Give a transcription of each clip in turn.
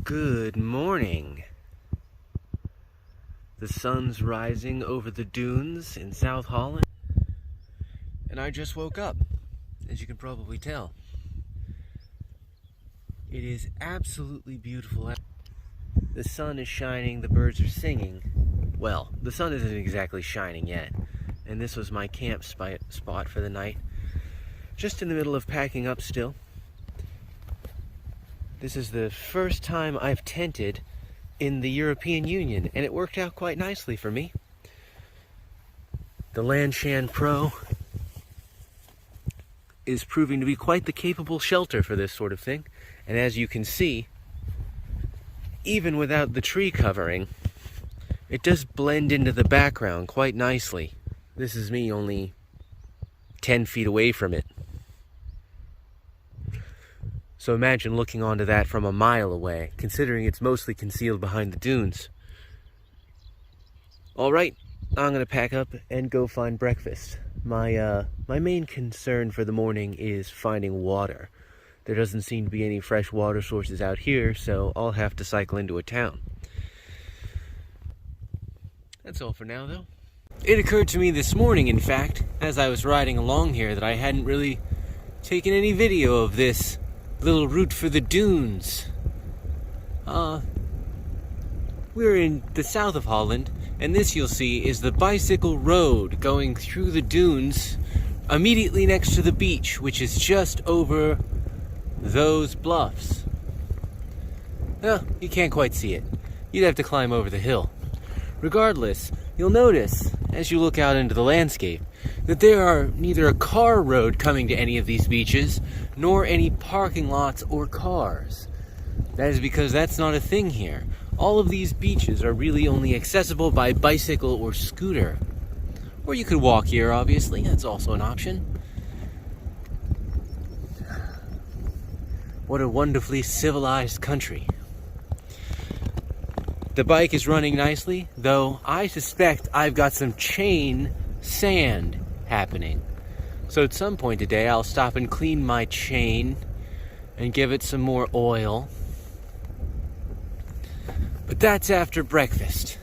Good morning. The sun's rising over the dunes in South Holland, and I just woke up, as you can probably tell. It is absolutely beautiful. The sun is shining, the birds are singing. Well, the sun isn't exactly shining yet, and this was my camp spot for the night. Just in the middle of packing up still. This is the first time I've tented in the European Union, and it worked out quite nicely for me. The Lanshan Pro is proving to be quite the capable shelter for this sort of thing, and as you can see, even without the tree covering, it does blend into the background quite nicely. This is me only 10 feet away from it. So imagine looking onto that from a mile away, considering it's mostly concealed behind the dunes. Alright, I'm gonna pack up and go find breakfast. My main concern for the morning is finding water. There doesn't seem to be any fresh water sources out here, so I'll have to cycle into a town. That's all for now, though. It occurred to me this morning, in fact, as I was riding along here, that I hadn't really taken any video of this little route for the dunes. We're in the south of Holland, and this, you'll see, is the bicycle road going through the dunes immediately next to the beach, which is just over those bluffs. Well, you can't quite see it. You'd have to climb over the hill. Regardless, you'll notice, as you look out into the landscape, that there are neither a car road coming to any of these beaches, nor any parking lots or cars. That is because that's not a thing here. All of these beaches are really only accessible by bicycle or scooter. Or you could walk here, obviously. That's also an option. What a wonderfully civilized country. The bike is running nicely, though I suspect I've got some chain sand happening. So at some point today, I'll stop and clean my chain and give it some more oil. But that's after breakfast.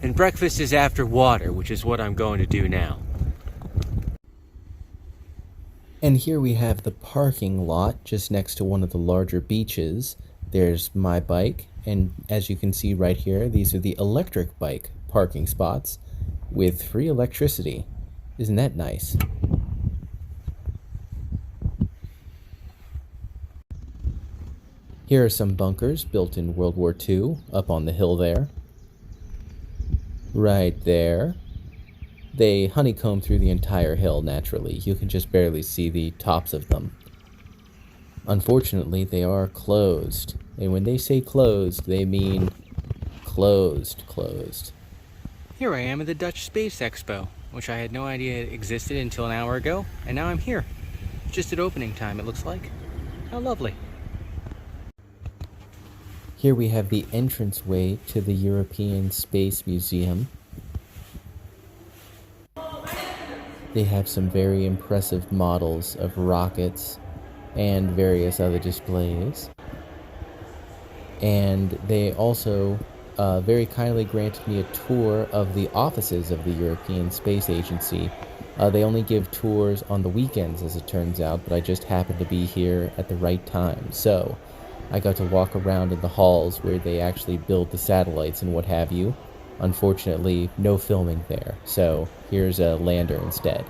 And breakfast is after water, which is what I'm going to do now. And here we have the parking lot just next to one of the larger beaches. There's my bike, and as you can see right here, these are the electric bike parking spots with free electricity. Isn't that nice? Here are some bunkers built in World War II up on the hill there. Right there. They honeycomb through the entire hill naturally. You can just barely see the tops of them. Unfortunately, they are closed. And when they say closed, they mean closed. Here I am at the Dutch Space Expo, which I had no idea existed until an hour ago, and now I'm here. Just at opening time, it looks like. How lovely. Here we have the entranceway to the European Space Museum. They have some very impressive models of rockets and various other displays. And they also very kindly granted me a tour of the offices of the European Space Agency. They only give tours on the weekends, as it turns out, but I just happened to be here at the right time. So I got to walk around in the halls where they actually build the satellites and what have you. Unfortunately, no filming there, so here's a lander instead.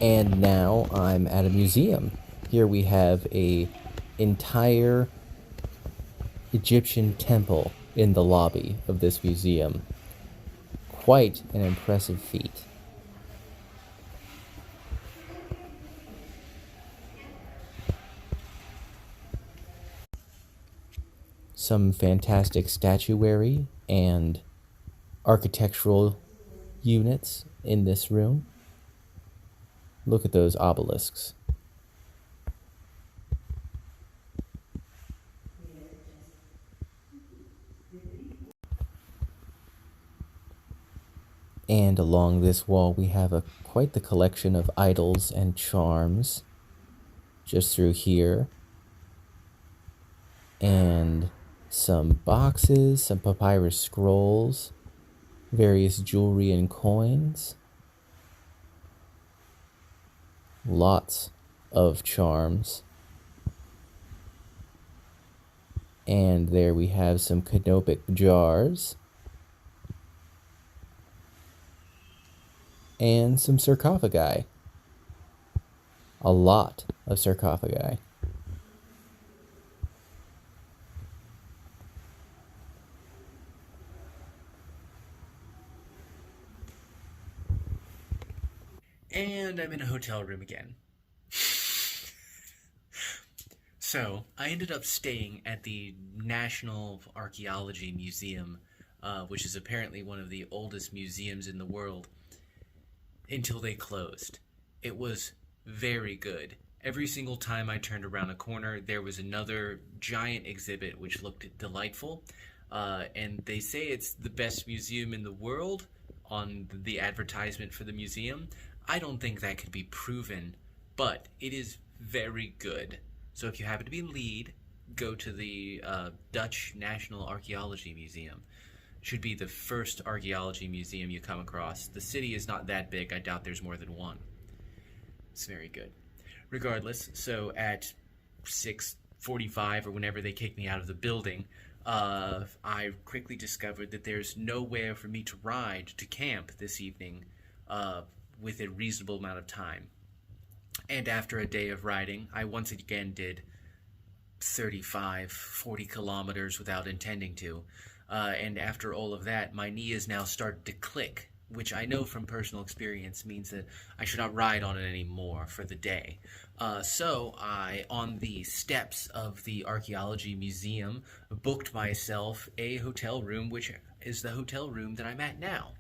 And now I'm at a museum. Here we have an entire Egyptian temple in the lobby of this museum. Quite an impressive feat. Some fantastic statuary and architectural units in this room. Look at those obelisks. And along this wall we have quite the collection of idols and charms. Just through here and some boxes, some papyrus scrolls, various jewelry and coins, lots of charms. And there we have some canopic jars and some sarcophagi. A lot of sarcophagi. And I'm in a hotel room again. So, I ended up staying at the National Archaeology Museum, which is apparently one of the oldest museums in the world, until they closed. It was very good. Every single time I turned around a corner, there was another giant exhibit which looked delightful. And they say it's the best museum in the world on the advertisement for the museum. I don't think that could be proven, but it is very good. So if you happen to be in Leiden, go to the Dutch National Archaeology Museum. Should be the first archaeology museum you come across. The city is not that big. I doubt there's more than one. It's very good. Regardless, so at 6:45 or whenever they kicked me out of the building, I quickly discovered that there's nowhere for me to ride to camp this evening with a reasonable amount of time. And after a day of riding, I once again did 35, 40 kilometers without intending to. And after all of that, my knee has now started to click, which I know from personal experience means that I should not ride on it anymore for the day. So I, on the steps of the Archaeology Museum, booked myself a hotel room, which is the hotel room that I'm at now.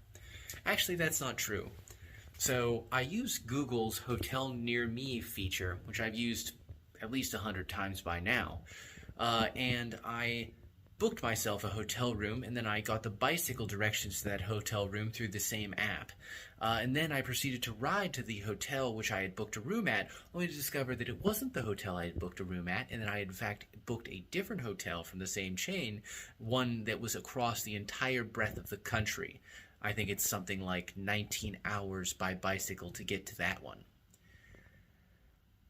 Actually, that's not true. So I use Google's Hotel Near Me feature, which I've used at least 100 times by now. And I booked myself a hotel room, and then I got the bicycle directions to that hotel room through the same app. And then I proceeded to ride to the hotel which I had booked a room at, only to discover that it wasn't the hotel I had booked a room at, and that I had in fact booked a different hotel from the same chain, one that was across the entire breadth of the country. I think it's something like 19 hours by bicycle to get to that one.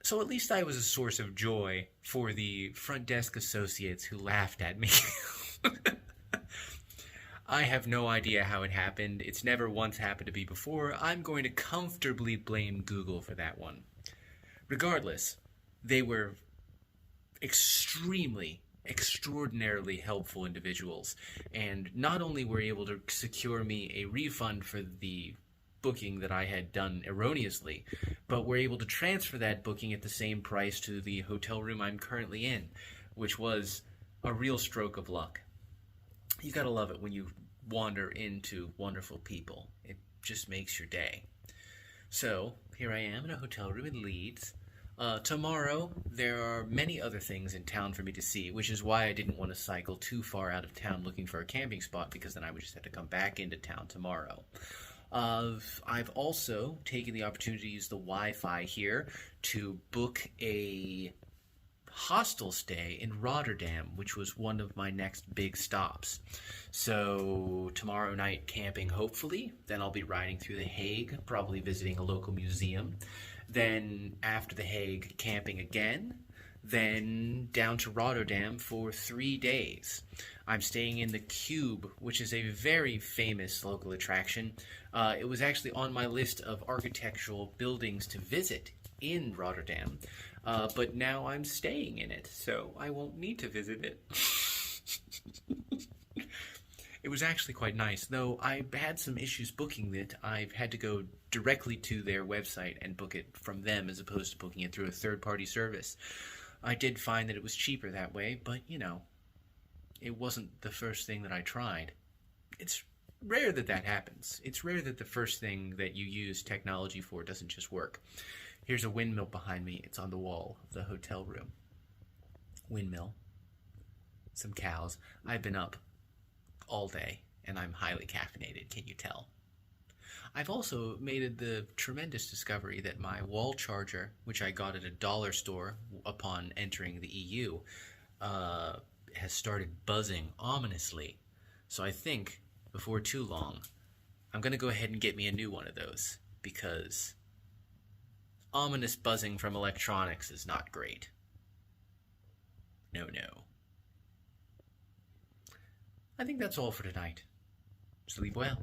So at least I was a source of joy for the front desk associates who laughed at me. I have no idea how it happened. It's never once happened to me before. I'm going to comfortably blame Google for that one. Regardless, they were extraordinarily helpful individuals, and not only were able to secure me a refund for the booking that I had done erroneously, but were able to transfer that booking at the same price to the hotel room I'm currently in, which was a real stroke of luck. You gotta love it when you wander into wonderful people. It just makes your day. So, here I am in a hotel room in Leeds. Tomorrow, there are many other things in town for me to see, which is why I didn't want to cycle too far out of town looking for a camping spot, because then I would just have to come back into town tomorrow. I've also taken the opportunity to use the Wi-Fi here to book a hostel stay in Rotterdam, which was one of my next big stops. So tomorrow night camping, hopefully. Then I'll be riding through The Hague, probably visiting a local museum. Then after The Hague, camping again. Then down to Rotterdam for 3 days. I'm staying in the Cube, which is a very famous local attraction. It was actually on my list of architectural buildings to visit in Rotterdam, but now I'm staying in it, so I won't need to visit it. It was actually quite nice, though I had some issues booking it. I've had to go directly to their website and book it from them as opposed to booking it through a third-party service. I did find that it was cheaper that way, but, you know, it wasn't the first thing that I tried. It's rare that that happens. It's rare that the first thing that you use technology for doesn't just work. Here's a windmill behind me. It's on the wall of the hotel room. Windmill. Some cows. I've been up all day, and I'm highly caffeinated, can you tell? I've also made the tremendous discovery that my wall charger, which I got at a dollar store upon entering the EU, has started buzzing ominously. So I think, before too long, I'm going to go ahead and get me a new one of those, because ominous buzzing from electronics is not great. No, no. I think that's all for tonight. Sleep well.